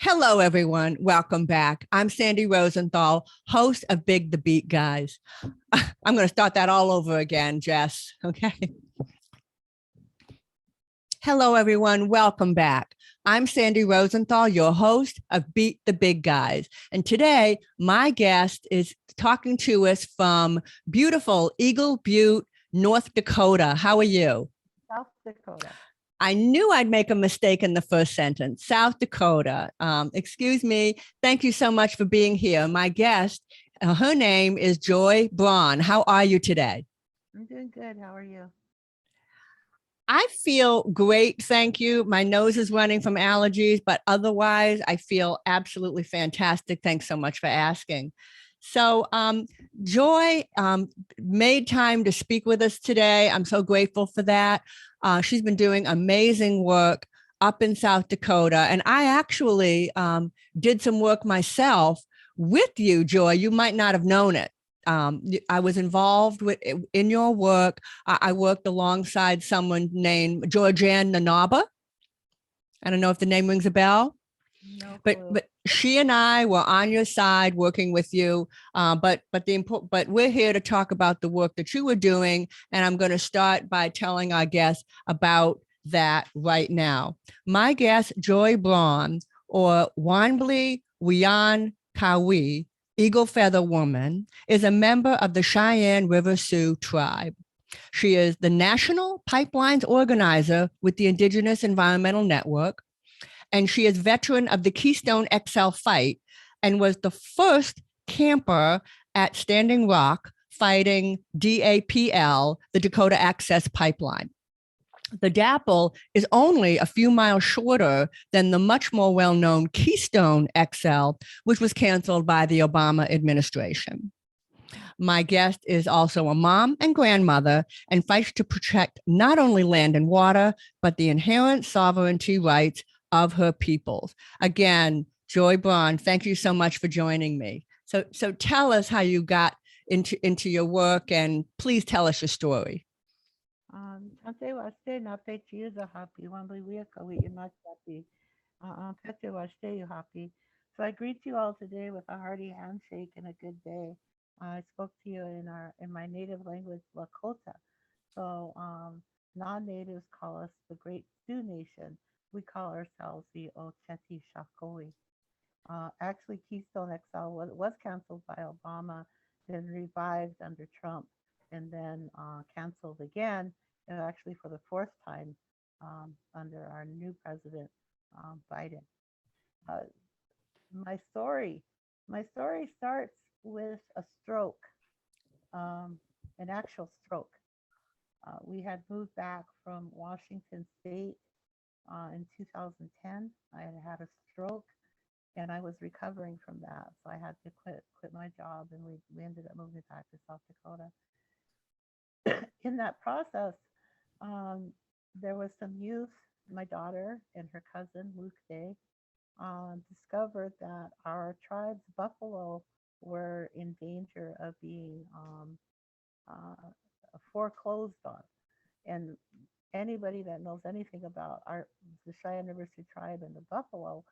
Hello, everyone. Welcome back. I'm Sandy Rosenthal, host of Big the Beat Guys. I'm going to start that all over again, Jess. Okay. Hello, everyone. Welcome back. I'm Sandy Rosenthal, your host of Beat the Big Guys. And today, my guest is talking to us from beautiful Eagle Butte, North Dakota. How are you? South Dakota. I knew I'd make a mistake in the first sentence. South Dakota. Excuse me. Thank you so much for being here. My guest, her name is Joye Braun. How are you today? I'm doing good. How are you? I feel great. Thank you. My nose is running from allergies, but otherwise, I feel absolutely fantastic. Thanks so much for asking. So, Joy made time to speak with us today. I'm so grateful for that. She's been doing amazing work up in South Dakota. And I actually did some work myself with you, Joy. You might not have known it. I was involved in your work. I worked alongside someone named Georgianne Nanaba. I don't know if the name rings a bell. No but clue. but she and I were on your side working with you. But we're here to talk about the work that you were doing, and I'm going to start by telling our guests about that right now. My guest, Joye Braun, or Wanbli Wian Kawi, Eagle Feather Woman, is a member of the Cheyenne River Sioux Tribe. She is the national pipelines organizer with the Indigenous Environmental Network, and she is veteran of the Keystone XL fight and was the first camper at Standing Rock fighting DAPL, the Dakota Access Pipeline. The DAPL is only a few miles shorter than the much more well-known Keystone XL, which was canceled by the Obama administration. My guest is also a mom and grandmother and fights to protect not only land and water, but the inherent sovereignty rights of her peoples. Again, Joye Braun, thank you so much for joining me. So tell us how you got into your work, and please tell us your story. Ante waste na pe chiza happy. Wambly wiaka we not happy. Pete waste you happy. So I greet you all today with a hearty handshake and a good day. I spoke to you in my native language, Lakota. So non-natives call us the Great Sioux Nation. We call ourselves the Ocheti Shakoi. Actually, Keystone XL was canceled by Obama, then revived under Trump, and then canceled again, actually for the fourth time under our new president, Biden. Uh, my story, my story starts with a stroke, um, an actual stroke. We had moved back from Washington State in 2010. I had had a stroke and I was recovering from that. So I had to quit my job, and we ended up moving back to South Dakota. In that process, um, there was some youth. My daughter and her cousin Luke Day discovered that our tribe's buffalo were in danger of being uh, foreclosed on. And anybody that knows anything about the Cheyenne River Sioux Tribe and the buffalo,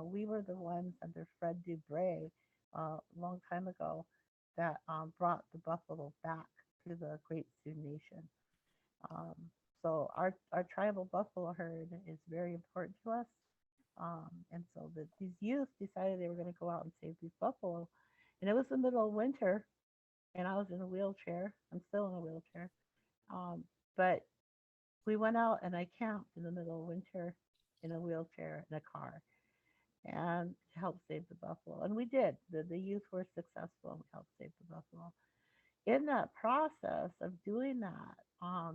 we were the ones under Fred Dubray a long time ago that brought the buffalo back to the Great Sioux Nation. Um, so our tribal buffalo herd is very important to us. And so these youth decided they were going to go out and save these buffalo. And it was the middle of winter, and I was in a wheelchair. I'm still in a wheelchair. Um, but we went out and I camped in the middle of winter in a wheelchair in a car and to help save the buffalo. And we did. The youth were successful. We helped save the buffalo. In that process of doing that,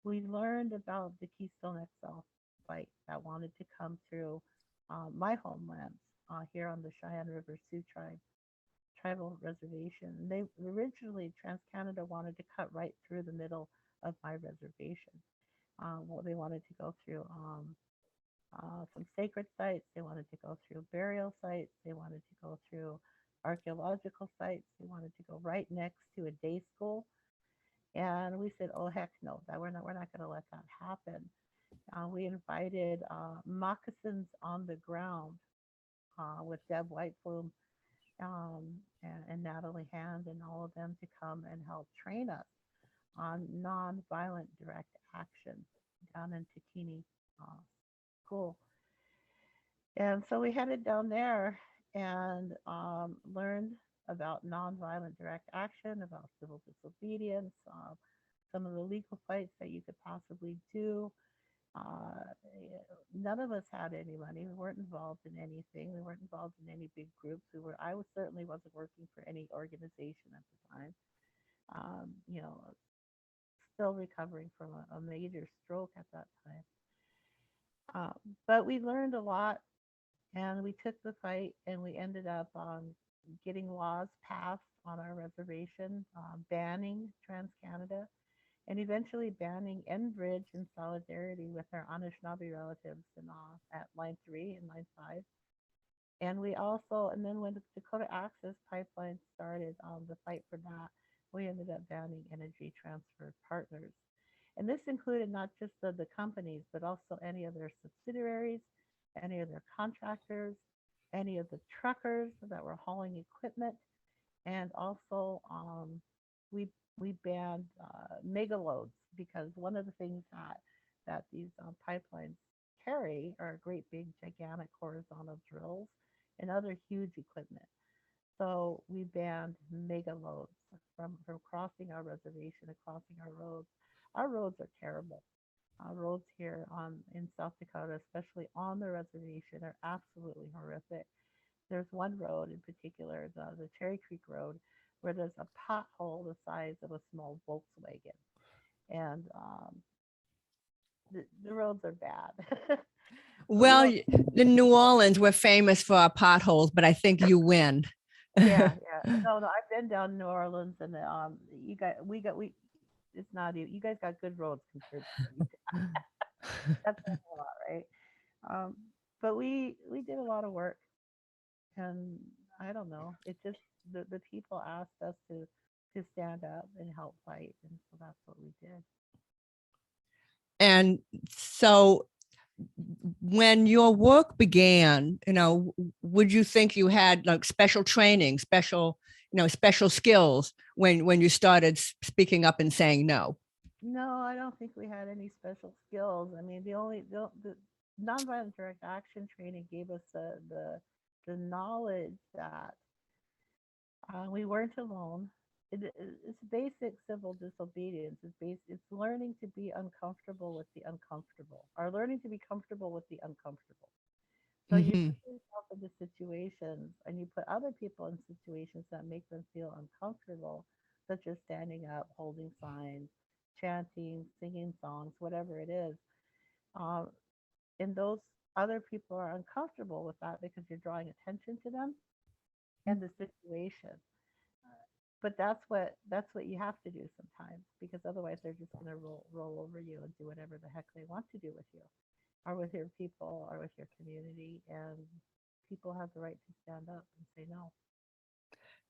we learned about the Keystone XL fight that wanted to come through my homelands here on the Cheyenne River Sioux Tribe tribal reservation. And they originally, TransCanada wanted to cut right through the middle of my reservation. Well, they wanted to go through some sacred sites. They wanted to go through burial sites. They wanted to go through archaeological sites. They wanted to go right next to a day school. And we said, "Oh heck no! That we're not going to let that happen." We invited moccasins on the ground with Deb Whiteflume and Natalie Hand and all of them to come and help train us on nonviolent direct action down in Takini School. And so we headed down there and learned about nonviolent direct action, about civil disobedience, some of the legal fights that you could possibly do. Uh, None of us had any money. We weren't involved in anything. We weren't involved in any big groups. I was certainly wasn't working for any organization at the time. You know, still recovering from a major stroke at that time. Um, but we learned a lot, and we took the fight, and we ended up getting laws passed on our reservation, banning Trans Canada, and eventually banning Enbridge in solidarity with our Anishinaabe relatives at Line 3 and Line 5. And we also, and then when the Dakota Access Pipeline started the fight for that, we ended up banning Energy Transfer Partners. And this included not just the companies, but also any of their subsidiaries, any of their contractors, any of the truckers that were hauling equipment, and also we we banned mega loads because one of the things that these pipelines carry are great big gigantic horizontal drills and other huge equipment. So we banned mega loads from crossing our reservation and crossing our roads. Our roads are terrible. Our roads here in South Dakota, especially on the reservation, are absolutely horrific. There's one road in particular, the Cherry Creek Road, where there's a pothole the size of a small Volkswagen, and the roads are bad. But we Well, don't. in New Orleans, we're famous for our potholes, but I think you win. Yeah, yeah. No, no. I've been down New Orleans, and you got we. It's not even. You guys got good roads compared to what we did. That's a lot, right? Um, but we did a lot of work, and I don't know. It just the people asked us to stand up and help fight, and so that's what we did. And so when your work began, would you think you had like special training, special skills when you started speaking up and saying no? No, I don't think we had any special skills. I mean, the nonviolent direct action training gave us the knowledge that we weren't alone. It's basic civil disobedience. It's learning to be uncomfortable with the uncomfortable, or learning to be comfortable with the uncomfortable. So you Mm-hmm. put yourself into situations and you put other people in situations that make them feel uncomfortable, such as standing up, holding signs, chanting, singing songs, whatever it is. Um, and those other people are uncomfortable with that because you're drawing attention to them and the situation. But that's what you have to do sometimes because otherwise they're just going to roll over you and do whatever the heck they want to do with you or with your people or with your community, and people have the right to stand up and say no.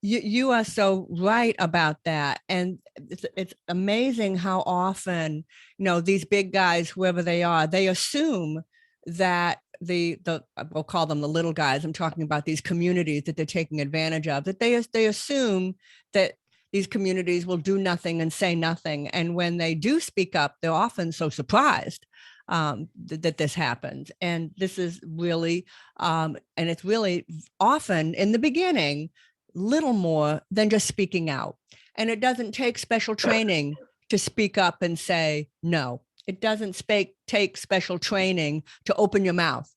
You are so right about that. And it's amazing how often, these big guys, whoever they are, they assume that the we'll call them the little guys. I'm talking about these communities that they're taking advantage of, that they assume that these communities will do nothing and say nothing. And when they do speak up, they're often so surprised that this happens. And this is really, and it's really often in the beginning, little more than just speaking out. And it doesn't take special training to speak up and say no. It doesn't take special training to open your mouth.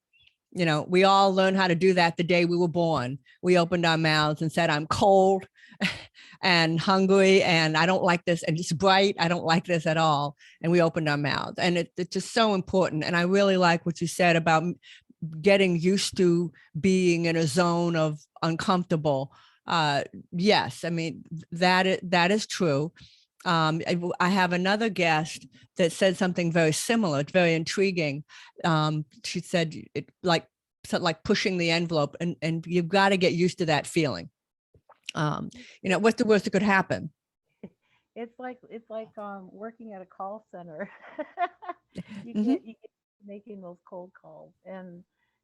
We all learn how to do that the day we were born. We opened our mouths and said, I'm cold and hungry and I don't like this. And it's bright. I don't like this at all. And we opened our mouths. And it's just so important. And I really like what you said about getting used to being in a zone of uncomfortable. Yes, I mean, that is true. I have another guest that said something very similar. It's very intriguing. She said like pushing the envelope, and you've got to get used to that feeling. What's the worst that could happen? It's like working at a call center. Mm-hmm. You get making those cold calls, and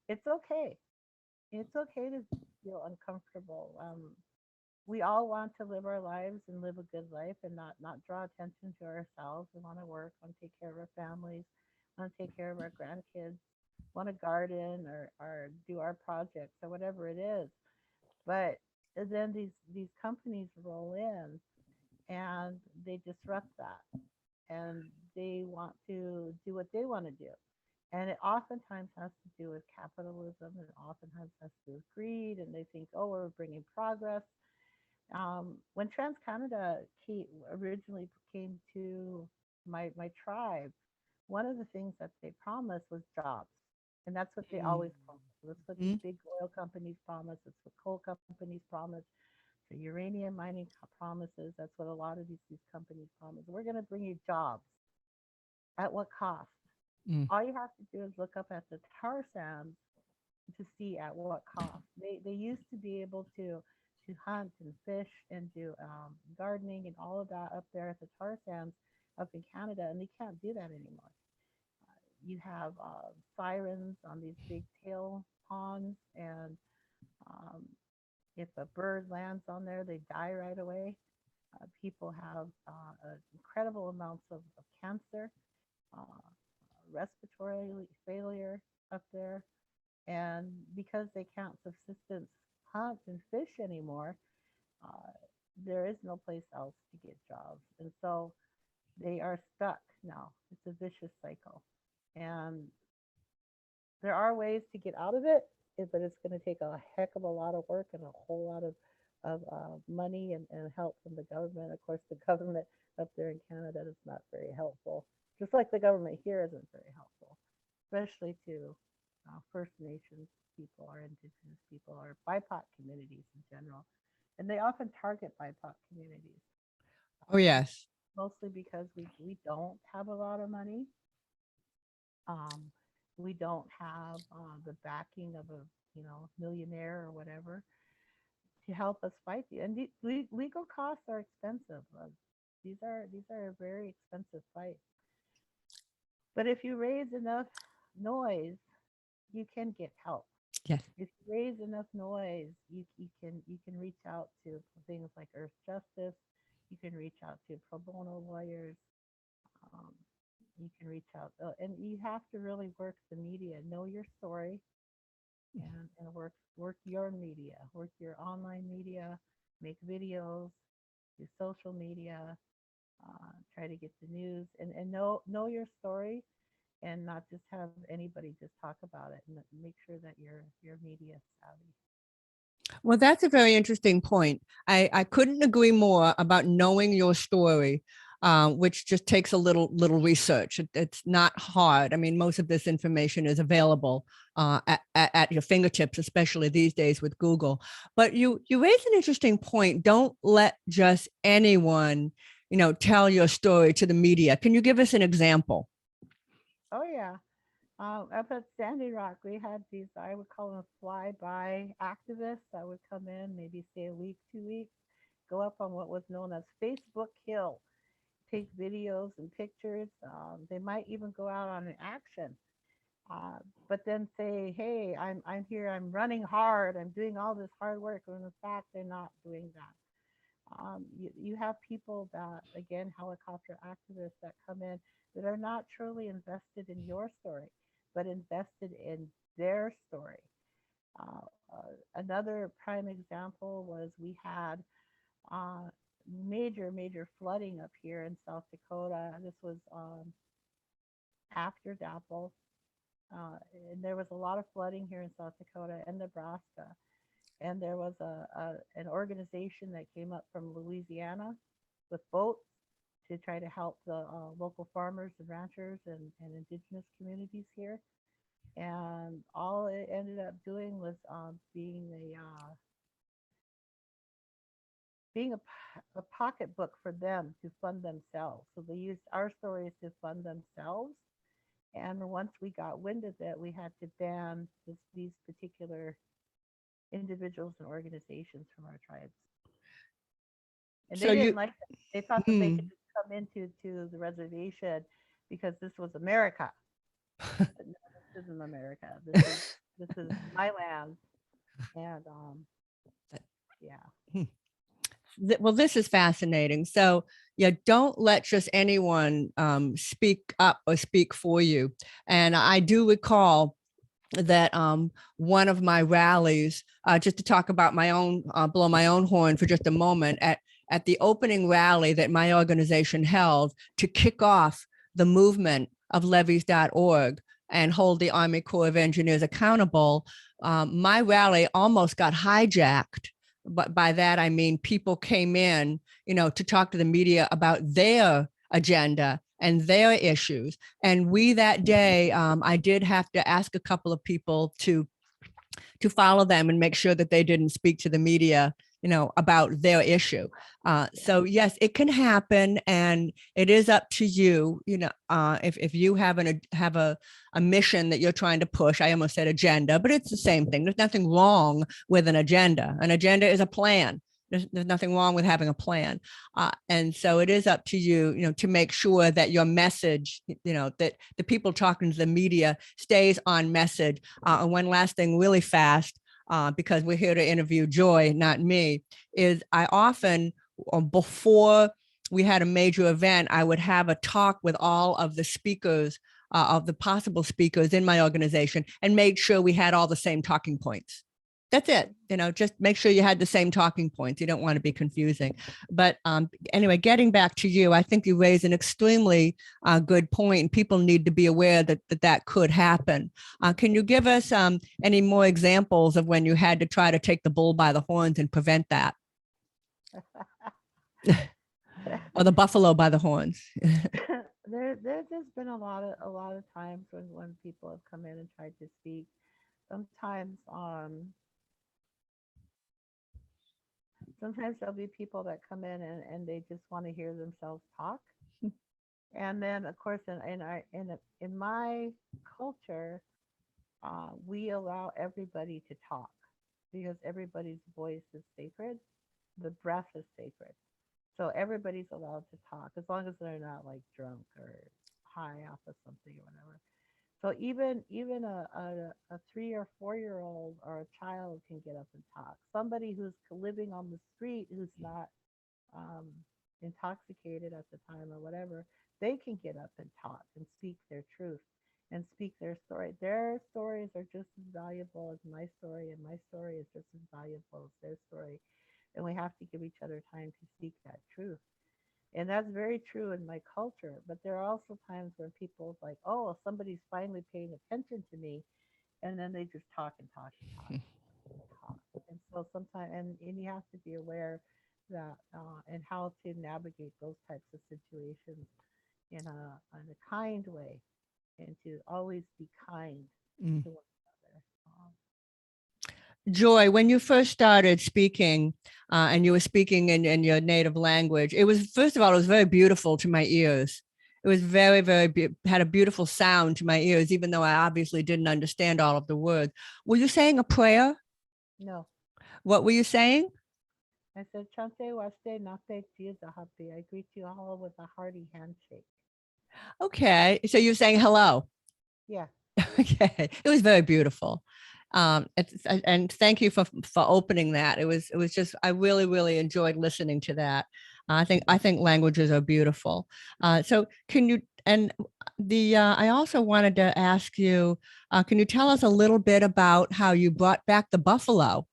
it's okay. it's okay to feel uncomfortable. We all want to live our lives and live a good life and not draw attention to ourselves. We want to work, want to take care of our families, want to take care of our grandkids, want to garden or do our projects or whatever it is. But then these companies roll in and they disrupt that and they want to do what they want to do. And it oftentimes has to do with capitalism and oftentimes has to do with greed. And they think, oh, we're bringing progress. When Trans Canada originally came to my tribe, one of the things that they promised was jobs. And that's what they always promise. That's what these Mhm. big oil companies promise. It's what coal companies promise. The uranium mining promises. That's what a lot of these companies promise. We're going to bring you jobs. At what cost? Mm. All you have to do is look up at the tar sands to see at what cost. They used to be able to hunt and fish and do gardening and all of that up there at the tar sands up in Canada, and they can't do that anymore. You have sirens on these big tail ponds, and um, if a bird lands on there, they die right away. People have incredible amounts of cancer, uh, respiratory failure up there. And because they can't subsistence hunt and fish anymore, uh, there is no place else to get jobs. And so they are stuck now. It's a vicious cycle. And there are ways to get out of it, but it's going to take a heck of a lot of work and a whole lot of money and help from the government. Of course, the government up there in Canada is not very helpful, just like the government here isn't very helpful, especially to First Nations people or Indigenous people or BIPOC communities in general. And they often target BIPOC communities, Oh, um, yes. mostly because we don't have a lot of money. Um, we don't have the backing of a millionaire or whatever to help us fight the and legal costs are expensive. These are a very expensive fight. But if you raise enough noise, you can get help. Yes. If you raise enough noise, you can reach out to things like Earth Justice. You can reach out to pro bono lawyers. Um, you can reach out, and you have to really work the media. Know your story, and work your media, work your online media, make videos, do social media, try to get the news, and know your story, and not just have anybody just talk about it, and make sure that you're media savvy. Well, that's a very interesting point. I couldn't agree more about knowing your story, which just takes a little research. It's not hard. I mean, most of this information is available at your fingertips, especially these days with Google. But you raise an interesting point. Don't let just anyone, tell your story to the media. Can you give us an example? Oh yeah. Up at Sandy Rock, we had these, I would call them fly-by activists that would come in, maybe stay a week, 2 weeks, go up on what was known as Facebook Hill, take videos and pictures. They might even go out on an action, uh, but then say, "Hey, I'm here. I'm running hard. I'm doing all this hard work." When in fact, they're not doing that. You have people that, again, helicopter activists that come in that are not truly invested in your story, but invested in their story. Another prime example was we had uh, major flooding up here in South Dakota. This was after DAPL, and there was a lot of flooding here in South Dakota and Nebraska. And there was an organization that came up from Louisiana with boats to try to help the local farmers and ranchers and indigenous communities here. And all it ended up doing was being a pocketbook for them to fund themselves. So they used our stories to fund themselves. And once we got wind of it, we had to ban these particular individuals and organizations from our tribes. And So they didn't you, like it. They thought that they could hmm. just come into the reservation because this was America. But no, this isn't America. This is my land. And That- yeah. hmm. Well, this is fascinating. So, yeah, don't let just anyone speak up or speak for you. And I do recall that one of my rallies, just to talk about my own, blow my own horn for just a moment, at the opening rally that my organization held to kick off the movement of levees.org and hold the Army Corps of Engineers accountable, my rally almost got hijacked. But by that, I mean people came in, to talk to the media about their agenda and their issues. And we that day, I did have to ask a couple of people to follow them and make sure that they didn't speak to the media, about their issue. So yes, it can happen, and it is up to you. If you have a mission that you're trying to push. I almost said agenda, but it's the same thing. There's nothing wrong with an agenda. An agenda is a plan. There's nothing wrong with having a plan. And so it is up to you, to make sure that your message, that the people talking to the media stays on message. And one last thing really fast, because we're here to interview Joy, not me, is I often, before we had a major event, I would have a talk with all of the speakers, of the possible speakers in my organization, and made sure we had all the same talking points. That's it. Just make sure you had the same talking points. You don't want to be confusing. But anyway, getting back to you, I think you raised an extremely good point, and people need to be aware that could happen. Can you give us any more examples of when you had to try to take the bull by the horns and prevent that? Or the buffalo by the horns? There's just been a lot of times when people have come in and tried to speak. Sometimes sometimes there'll be people that come in and they just want to hear themselves talk. And then of course in my culture, we allow everybody to talk because everybody's voice is sacred. The breath is sacred. So everybody's allowed to talk as long as they're not like drunk or high off of something or whatever. So even a 3 or 4 year old or a child can get up and talk. Somebody who's living on the street who's not um, intoxicated at the time or whatever, they can get up and talk and speak their truth and speak their story. Their stories are just as valuable as my story, and my story is just as valuable as their story. And we have to give each other time to speak that truth. And that's very true in my culture. But there are also times when people like, oh, somebody's finally paying attention to me, and then they just talk and talk and talk and talk. And so sometimes, and you have to be aware that and how to navigate those types of situations in a kind way, and to always be kind Mm. to one another. Joy, when you first started speaking, and you were speaking in your native language, it was, first of all, it was very beautiful to my ears. It was very, had a beautiful sound to my ears, even though I obviously didn't understand all of the words. Were you saying a prayer? No, What were you saying? I said, Chante Waste Nate Happy. I greet you all with a hearty handshake. Okay. So you're saying hello. Yeah. Okay. It was very beautiful. And thank you for opening that. It was just, I really, really enjoyed listening to that. I think languages are beautiful. So can you, and I also wanted to ask you, can you tell us a little bit about how you brought back the buffalo?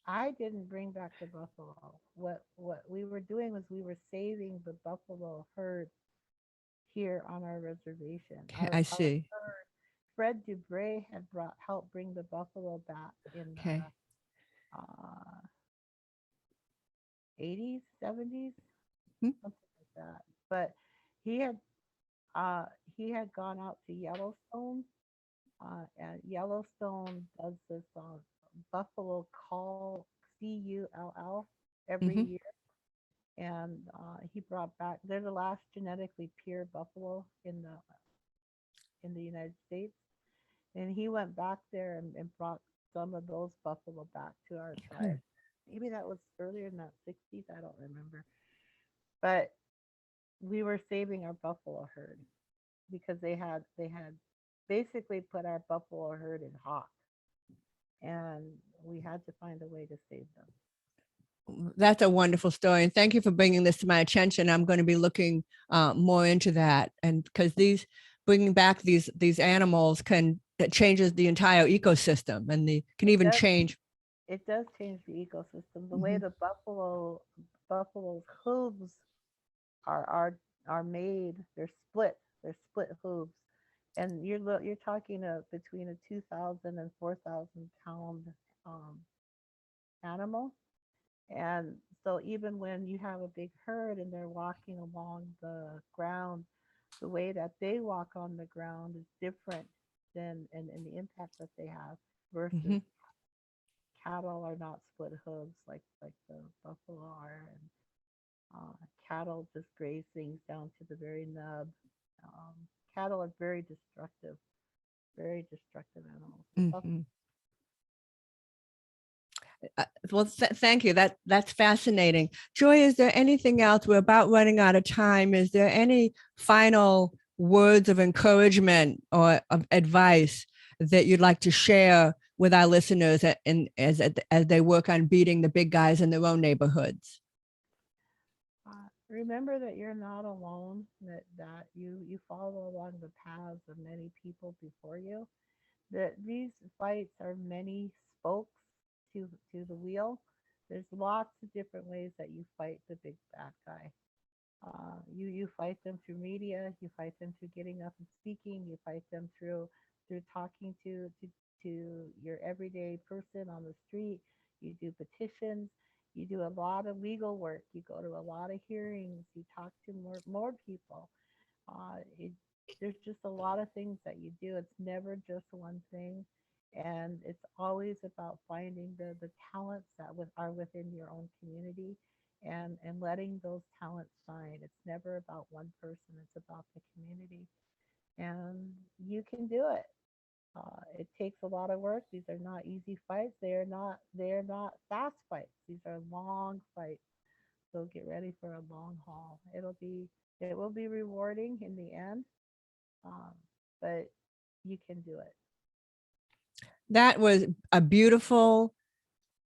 I didn't bring back the buffalo. What we were doing was we were saving the buffalo herd here on our reservation. Okay, Our I our see. herd, Fred Dubray had brought helped bring the buffalo back in Okay. the 80s, 70s, Hmm. something like that. But he had uh, he had gone out to Yellowstone. And Yellowstone does this buffalo call, CULL, every Mm-hmm. year, and he brought back. They're the last genetically pure buffalo in the United States, and he went back there and brought some of those buffalo back to our tribe. Good. Maybe that was earlier in that 60s. I don't remember, but we were saving our buffalo herd because they had basically put our buffalo herd in hock. and we had to find a way to save them. That's a wonderful story. And thank you for bringing this to my attention. I'm going to be looking more into that. And because bringing back these animals that changes the entire ecosystem, and can It even does. change. It does change the ecosystem. The way Mhm. the buffalo's hooves are are are made, they're split. They're split hooves, and you're talking between a 2,000 and 4,000 pound um, animal. And so even when you have a big herd and they're walking along the ground, the way that they walk on the ground is different than and the impact that they have versus Mhm. cattle are not split hooves like the buffalo are, and cattle just graze things down to the very nub. Um, Cattle are very destructive animals. The Mhm. Well, thank you. That's fascinating. Joy, is there anything else? We're about running out of time. Is there any final words of encouragement or of advice that you'd like to share with our listeners as they work on beating the big guys in their own neighborhoods? Remember that you're not alone. That you follow along the paths of many people before you. That these fights are many spokes to the wheel. There's lots of different ways that you fight the big bad guy. You fight them through media. You fight them through getting up and speaking. You fight them through talking to your everyday person on the street. You do petitions. You do a lot of legal work. You go to a lot of hearings. You talk to more people. It, there's just a lot of things that you do. It's never just one thing, and it's always about finding the talents that are within your own community, and letting those talents shine. It's never about one person. It's about the community, and you can do it. It takes a lot of work. These are not easy fights. They are not fast fights. These are long fights. So get ready for a long haul. It will be rewarding in the end, um, but you can do it. That was a beautiful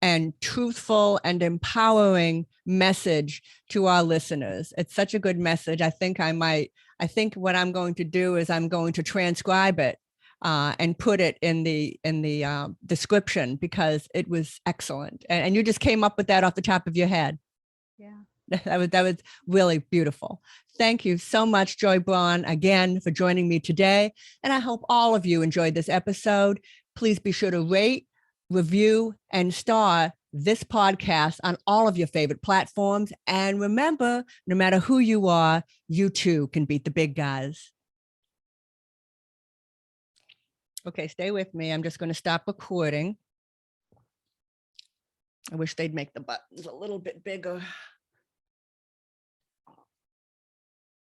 and truthful and empowering message to our listeners. It's such a good message. I think what I'm going to do is I'm going to transcribe it and put it in the description because it was excellent. And you just came up with that off the top of your head. Yeah. That was really beautiful. Thank you so much, Joye Braun, again for joining me today. And I hope all of you enjoyed this episode. Please be sure to rate, review, and star this podcast on all of your favorite platforms. And remember, no matter who you are, you too can beat the big guys. Okay, stay with me. I'm just going to stop recording. I wish they'd make the buttons a little bit bigger.